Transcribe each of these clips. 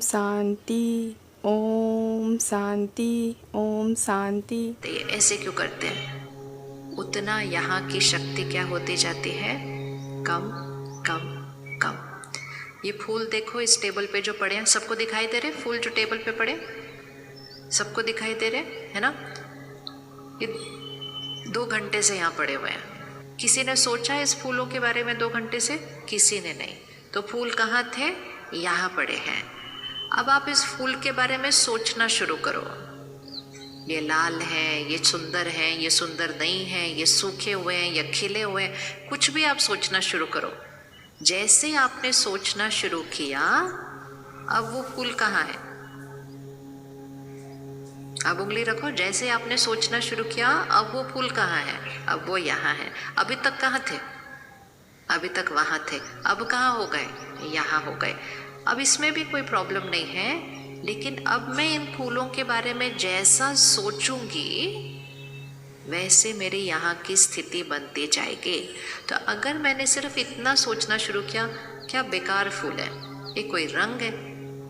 शांति, ओम शांति, ओम शांति। तो ये ऐसे क्यों करते हैं? उतना यहाँ की शक्ति क्या होती जाती है? कम कम कम। ये फूल देखो इस टेबल पे जो पड़े हैं, सबको दिखाई दे रहे? फूल जो टेबल पे पड़े सबको दिखाई दे रहे है ना? ये 2 घंटे से यहाँ पड़े हुए हैं। किसी ने सोचा इस फूलों के बारे में 2 घंटे से? किसी ने नहीं। तो फूल कहाँ थे? यहाँ पड़े हैं। अब आप इस फूल के बारे में सोचना शुरू करो। ये लाल है, ये सुंदर नहीं है, ये सूखे हुए हैं या खिले हुए हैं, कुछ भी आप सोचना शुरू करो। जैसे आपने सोचना शुरू किया, अब वो फूल कहाँ है? अब उंगली रखो। जैसे आपने सोचना शुरू किया, अब वो फूल कहाँ है? अब वो यहाँ है। अभी तक कहाँ थे? अभी तक वहाँ थे। अब कहाँ हो गए? यहाँ हो गए। अब इसमें भी कोई प्रॉब्लम नहीं है, लेकिन अब मैं इन फूलों के बारे में जैसा सोचूंगी वैसे मेरे यहाँ की स्थिति बनती जाएगी। तो अगर मैंने सिर्फ इतना सोचना शुरू किया, क्या बेकार फूल है, ये कोई रंग है,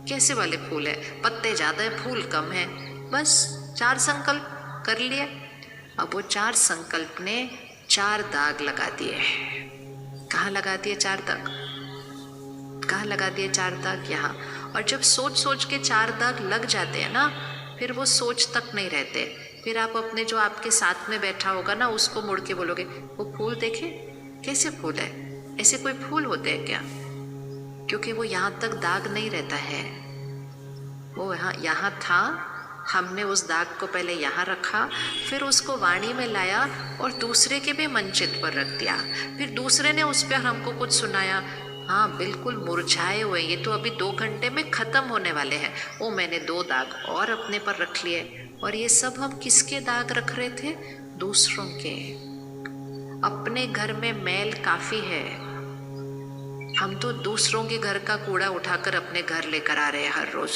कैसे वाले फूल है, पत्ते ज़्यादा है, फूल कम है, बस 4 संकल्प कर लिए। अब वो 4 संकल्प ने 4 दाग लगा दिए। कहाँ लगा दिए 4 दाग? कहाँ लगा दिए 4 दाग? यहाँ। और जब सोच सोच के 4 दाग लग जाते हैं ना, फिर वो सोच तक नहीं रहते। फिर आप अपने जो आपके साथ में बैठा होगा ना, उसको मुड़ के बोलोगे, वो फूल देखे कैसे फूल है, ऐसे कोई फूल होते हैं क्या? क्योंकि वो यहाँ तक दाग नहीं रहता है। वो यहाँ था, हमने उस दाग को पहले यहाँ रखा, फिर उसको वाणी में लाया और दूसरे के भी मन चित पर रख दिया। फिर दूसरे ने उस पर हमको कुछ सुनाया, हाँ बिल्कुल मुरझाए हुए, ये तो अभी 2 घंटे में खत्म होने वाले हैं। वो मैंने 2 दाग और अपने पर रख लिए। और ये सब हम किसके दाग रख रहे थे? दूसरों के। अपने घर में मैल काफी है, हम तो दूसरों के घर का कूड़ा उठाकर अपने घर लेकर आ रहे हैं हर रोज।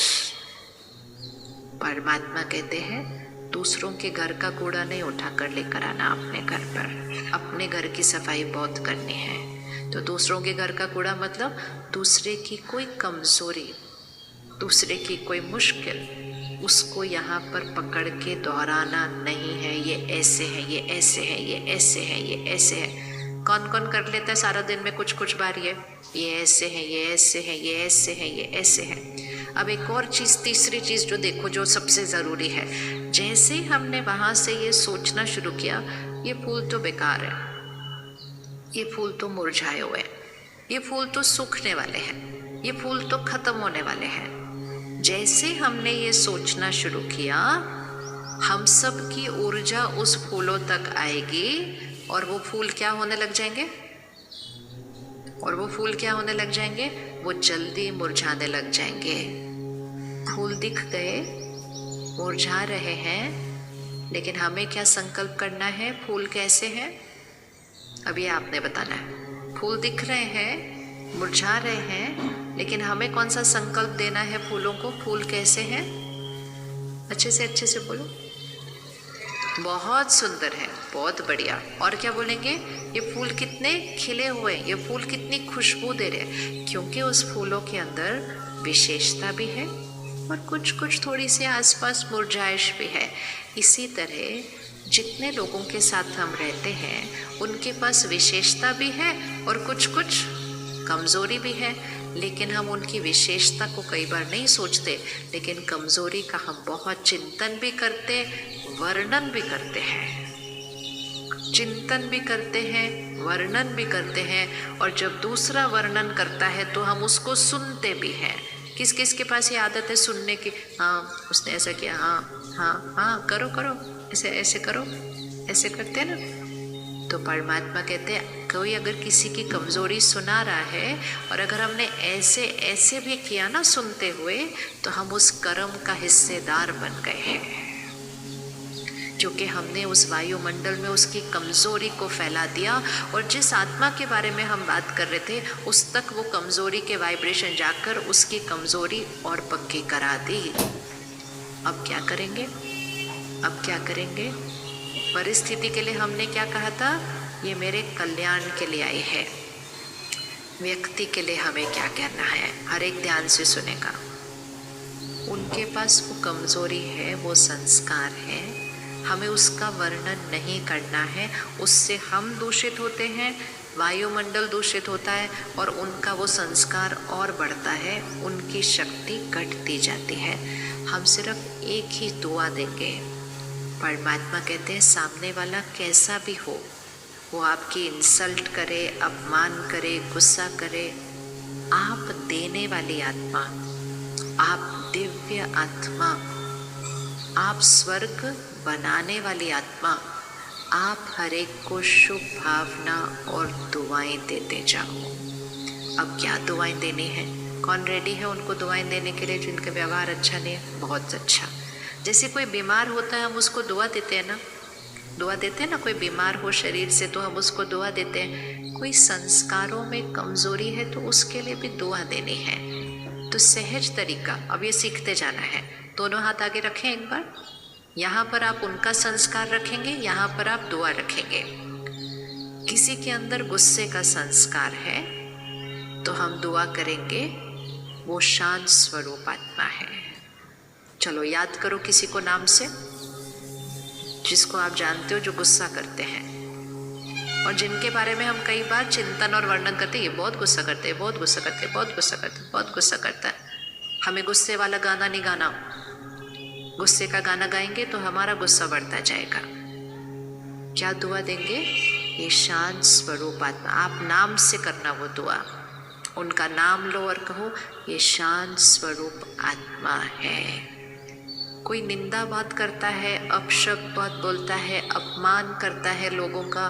परमात्मा कहते हैं दूसरों के घर का कूड़ा नहीं उठाकर लेकर आना अपने घर पर, अपने घर की सफाई बहुत करनी है। तो दूसरों के घर का कूड़ा मतलब दूसरे की कोई कमजोरी, दूसरे की कोई मुश्किल, उसको यहाँ पर पकड़ के दोहराना नहीं है। ये ऐसे है, ये ऐसे है, ये ऐसे है, ये ऐसे है। कौन कौन कर लेता है सारा दिन में कुछ कुछ बार? ये ऐसे है, ये ऐसे है, ये ऐसे है, ये ऐसे है। अब एक और चीज़, तीसरी चीज़ जो देखो, जो सबसे ज़रूरी है, जैसे हमने वहाँ से ये सोचना शुरू किया, ये फूल तो बेकार है, ये फूल तो मुरझाए हुए हैं, ये फूल तो सूखने वाले हैं, ये फूल तो खत्म होने वाले हैं। जैसे हमने ये सोचना शुरू किया, हम सब की ऊर्जा उस फूलों तक आएगी और वो फूल क्या होने लग जाएंगे? और वो फूल क्या होने लग जाएंगे? वो जल्दी मुरझाने लग जाएंगे। फूल दिख गए, मुरझा रहे हैं, लेकिन हमें क्या संकल्प करना है? फूल कैसे हैं? अब ये आपने बताना है। फूल दिख रहे हैं, मुरझा रहे हैं, लेकिन हमें कौन सा संकल्प देना है फूलों को? फूल कैसे हैं? अच्छे से बोलो। बहुत सुंदर है, बहुत बढ़िया। और क्या बोलेंगे? ये फूल कितने खिले हुए हैं, ये फूल कितनी खुशबू दे रहे हैं, क्योंकि उस फूलों के अंदर विशेषता भी है और कुछ कुछ थोड़ी सी आसपास मुरझाइश भी है। इसी तरह जितने लोगों के साथ हम रहते हैं, उनके पास विशेषता भी है और कुछ कुछ कमज़ोरी भी है, लेकिन हम उनकी विशेषता को कई बार नहीं सोचते, लेकिन कमज़ोरी का हम बहुत चिंतन भी करते, वर्णन भी करते हैं। चिंतन भी करते हैं, वर्णन भी करते हैं, और जब दूसरा वर्णन करता है तो हम उसको सुनते भी हैं। किस किस के पास ये आदत है सुनने की? हाँ उसने ऐसा किया, हाँ हाँ हाँ, करो करो, ऐसे ऐसे करो, ऐसे करते हैं ना। तो परमात्मा कहते हैं कोई अगर किसी की कमज़ोरी सुना रहा है और अगर हमने ऐसे ऐसे भी किया ना सुनते हुए, तो हम उस कर्म का हिस्सेदार बन गए हैं, क्योंकि हमने उस वायुमंडल में उसकी कमज़ोरी को फैला दिया। और जिस आत्मा के बारे में हम बात कर रहे थे, उस तक वो कमज़ोरी के वाइब्रेशन जाकर उसकी कमज़ोरी और पक्की करा दी। अब क्या करेंगे? अब क्या करेंगे? परिस्थिति के लिए हमने क्या कहा था? ये मेरे कल्याण के लिए आई है। व्यक्ति के लिए हमें क्या कहना है? हर एक ध्यान से सुनेगा। उनके पास वो कमज़ोरी है, वो संस्कार है, हमें उसका वर्णन नहीं करना है। उससे हम दूषित होते हैं, वायुमंडल दूषित होता है और उनका वो संस्कार और बढ़ता है, उनकी शक्ति घटती जाती है। हम सिर्फ एक ही दुआ देंगे। परमात्मा कहते हैं सामने वाला कैसा भी हो, वो आपकी इंसल्ट करे, अपमान करे, गुस्सा करे, आप देने वाली आत्मा, आप दिव्य आत्मा, आप स्वर्ग बनाने वाली आत्मा, आप हर एक को शुभ भावना और दुआएं देते जाओ। अब क्या दुआएं देनी है? कौन रेडी है उनको दुआएं देने के लिए जिनका व्यवहार अच्छा नहीं है? बहुत अच्छा। जैसे कोई बीमार होता है हम उसको दुआ देते हैं ना, दुआ देते हैं ना। कोई बीमार हो शरीर से तो हम उसको दुआ देते हैं। कोई संस्कारों में कमजोरी है तो उसके लिए भी दुआ देनी है। तो सहज तरीका अब ये सीखते जाना है। दोनों हाथ आगे रखें एक बार। यहाँ पर आप उनका संस्कार रखेंगे, यहाँ पर आप दुआ रखेंगे। किसी के अंदर गुस्से का संस्कार है तो हम दुआ करेंगे, वो शांत स्वरूप आत्मा है। चलो याद करो किसी को नाम से, जिसको आप जानते हो जो गुस्सा करते हैं और जिनके बारे में हम कई बार चिंतन और वर्णन करते हैं, ये बहुत गुस्सा करते हैं, बहुत गुस्सा करते हैं, बहुत गुस्सा करते हैं, बहुत गुस्सा करता है। हमें गुस्से वाला गाना नहीं गाना। गुस्से का गाना गाएंगे तो हमारा गुस्सा बढ़ता जाएगा। क्या दुआ देंगे? ये शांत स्वरूप आत्मा। आप नाम से करना वो दुआ, उनका नाम लो और कहो ये शांत स्वरूप आत्मा है। कोई निंदा बात करता है, अपशब्द बात बोलता है, अपमान करता है लोगों का,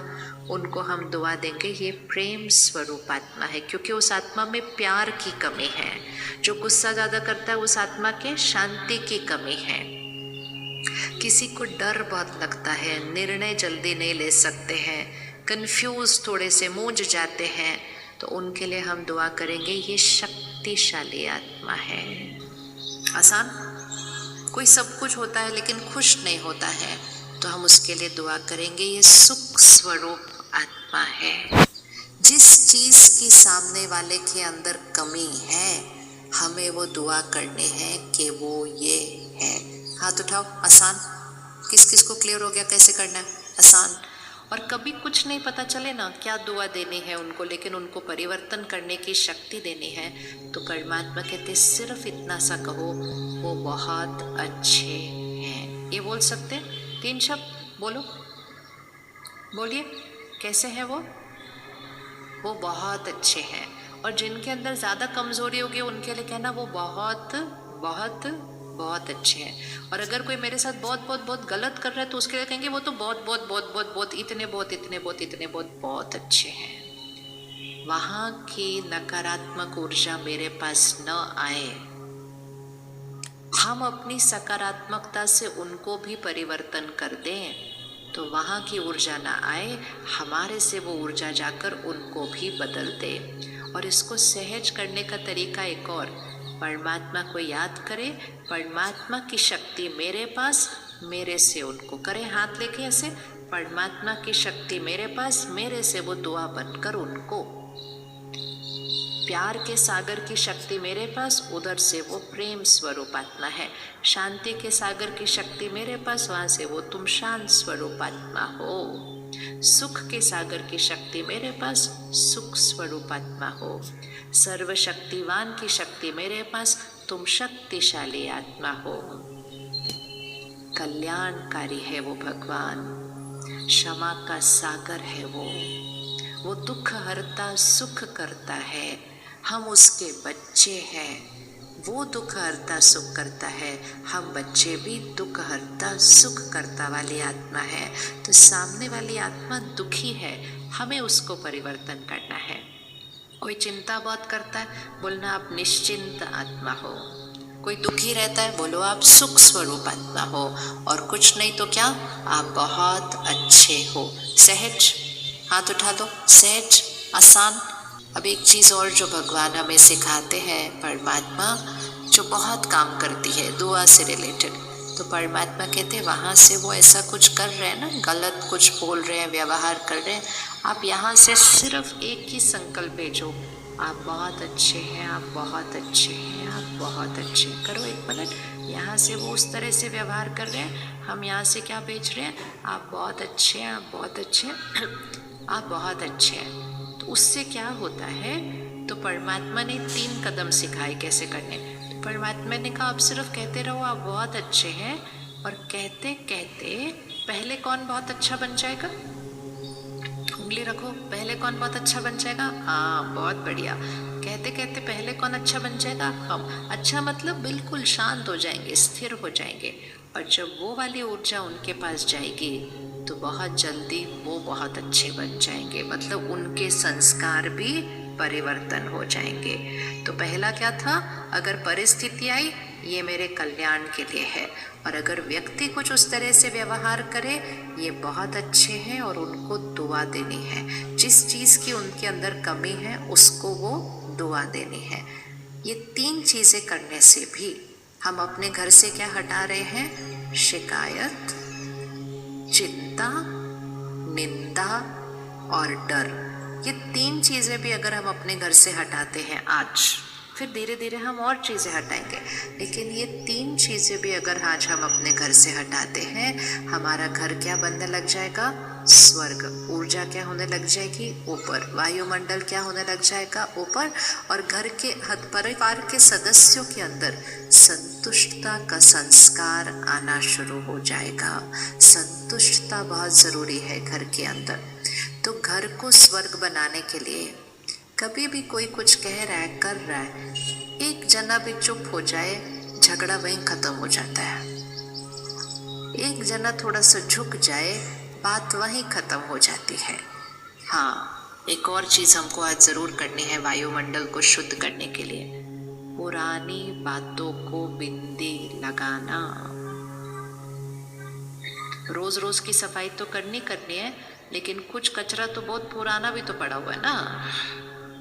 उनको हम दुआ देंगे ये प्रेम स्वरूप आत्मा है, क्योंकि उस आत्मा में प्यार की कमी है। जो गुस्सा ज़्यादा करता है उस आत्मा के शांति की कमी है। किसी को डर बहुत लगता है, निर्णय जल्दी नहीं ले सकते हैं, कंफ्यूज थोड़े से मूंझ जाते हैं, तो उनके लिए हम दुआ करेंगे ये शक्तिशाली आत्मा है। आसान। कोई सब कुछ होता है लेकिन खुश नहीं होता है तो हम उसके लिए दुआ करेंगे ये सुख स्वरूप आत्मा है। जिस चीज़ की सामने वाले के अंदर कमी है हमें वो दुआ करने हैं कि वो ये है। हाथ उठाओ। आसान। किस किस को क्लियर हो गया कैसे करना है? आसान। और कभी कुछ नहीं पता चले ना क्या दुआ देनी है उनको, लेकिन उनको परिवर्तन करने की शक्ति देनी है, तो परमात्मा कहते सिर्फ इतना सा कहो वो बहुत अच्छे हैं। ये बोल सकते हैं 3 शब्द? बोलो, बोलिए कैसे हैं वो बहुत अच्छे हैं। और जिनके अंदर ज़्यादा कमज़ोरी होगी उनके लिए कहना वो बहुत बहुत बहुत अच्छे हैं। और अगर कोई मेरे साथ बहुत बहुत बहुत गलत कर रहा है तो उसके लिए कहेंगे वो तो बहुत बहुत बहुत बहुत बहुत इतने बहुत इतने बहुत इतने बहुत बहुत अच्छे हैं। वहाँ की नकारात्मक ऊर्जा मेरे पास न आए, हम अपनी सकारात्मकता से उनको भी परिवर्तन कर दें तो वहाँ की ऊर्जा ना आए, हमारे से वो ऊर्जा जाकर उनको भी बदल दे। और इसको सहज करने का तरीका एक और, परमात्मा को याद करें, परमात्मा की शक्ति मेरे पास, मेरे से उनको करें। हाथ लेके ऐसे, परमात्मा की शक्ति मेरे पास, मेरे से वो दुआ बनकर उनको। प्यार के सागर की शक्ति मेरे पास, उधर से वो प्रेम स्वरूप आत्मा है। शांति के सागर की शक्ति मेरे पास, वहाँ से वो तुम शांत स्वरूप आत्मा हो। सुख के सागर की शक्ति मेरे पास, सुख स्वरूप आत्मा हो। सर्वशक्तिवान की शक्ति मेरे पास, तुम शक्तिशाली आत्मा हो। कल्याणकारी है वो भगवान, क्षमा का सागर है वो दुख हरता सुख करता है। हम उसके बच्चे हैं, वो दुख हरता सुख करता है, हम बच्चे भी दुख हरता सुख करता वाली आत्मा है। तो सामने वाली आत्मा दुखी है, हमें उसको परिवर्तन करना है। कोई चिंता बहुत करता है, बोलना आप निश्चिंत आत्मा हो। कोई दुखी रहता है, बोलो आप सुख स्वरूप आत्मा हो। और कुछ नहीं तो क्या, आप बहुत अच्छे हो। सहज। हाथ उठा दो। सहज, आसान। अब एक चीज़ और जो भगवान हमें सिखाते हैं, परमात्मा जो बहुत काम करती है दुआ से रिलेटेड, तो परमात्मा कहते हैं वहाँ से वो ऐसा कुछ कर रहे हैं ना, गलत कुछ बोल रहे हैं, व्यवहार कर रहे हैं, आप यहाँ से सिर्फ एक ही संकल्प भेजो, आप बहुत अच्छे हैं, आप बहुत अच्छे हैं, आप बहुत अच्छे हैं। करो 1 मिनट। यहाँ से वो उस तरह से व्यवहार कर रहे हैं, हम यहाँ से क्या भेज रहे हैं, आप बहुत अच्छे हैं, आप बहुत अच्छे हैं, आप बहुत अच्छे हैं। तो उससे क्या होता है, तो परमात्मा ने 3 कदम सिखाए कैसे करने। तो परमात्मा ने कहा आप सिर्फ कहते रहो आप बहुत अच्छे हैं, और कहते कहते पहले कौन बहुत अच्छा बन जाएगा, उंगली रखो, पहले कौन बहुत अच्छा बन जाएगा, हाँ बहुत बढ़िया। कहते कहते पहले कौन अच्छा बन जाएगा, हम। अच्छा मतलब बिल्कुल शांत हो जाएंगे, स्थिर हो जाएंगे। और जब वो वाली ऊर्जा उनके पास जाएगी तो बहुत जल्दी वो बहुत अच्छे बन जाएंगे, मतलब उनके संस्कार भी परिवर्तन हो जाएंगे। तो पहला क्या था, अगर परिस्थिति आई ये मेरे कल्याण के लिए है, और अगर व्यक्ति कुछ उस तरह से व्यवहार करे ये बहुत अच्छे हैं, और उनको दुआ देनी है। जिस चीज़ की उनके अंदर कमी है उसको वो दुआ देनी है। ये 3 चीज़ें करने से भी हम अपने घर से क्या हटा रहे हैं, शिकायत, चिंता, निंदा और डर। ये 3 चीज़ें भी अगर हम अपने घर से हटाते हैं आज, फिर धीरे धीरे हम और चीज़ें हटाएंगे, लेकिन ये 3 चीज़ें भी अगर आज हम अपने घर से हटाते हैं, हमारा घर क्या बनने लग जाएगा, स्वर्ग। ऊर्जा क्या होने लग जाएगी, ऊपर। वायुमंडल क्या होने लग जाएगा, ऊपर। और घर के परिवार के सदस्यों के अंदर संतुष्टता का संस्कार आना शुरू हो जाएगा। संतुष्टता बहुत ज़रूरी है घर के अंदर। तो घर को स्वर्ग बनाने के लिए कभी भी कोई कुछ कह रहा है, कर रहा है, एक जना भी चुप हो जाए, झगड़ा वहीं खत्म हो जाता है। एक जना थोड़ा सा झुक जाए, बात वहीं खत्म हो जाती है। हाँ, एक और चीज़ हमको आज ज़रूर करनी है वायुमंडल को शुद्ध करने के लिए, पुरानी बातों को बिंदी लगाना। रोज रोज की सफाई तो करनी है, लेकिन कुछ कचरा तो बहुत पुराना भी तो पड़ा हुआ है ना।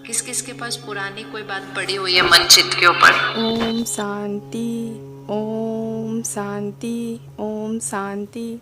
किस किस के पास पुरानी कोई बात पड़ी हुई है मन चित्त के ऊपर। ओम शांति, ओम शांति, ओम शांति।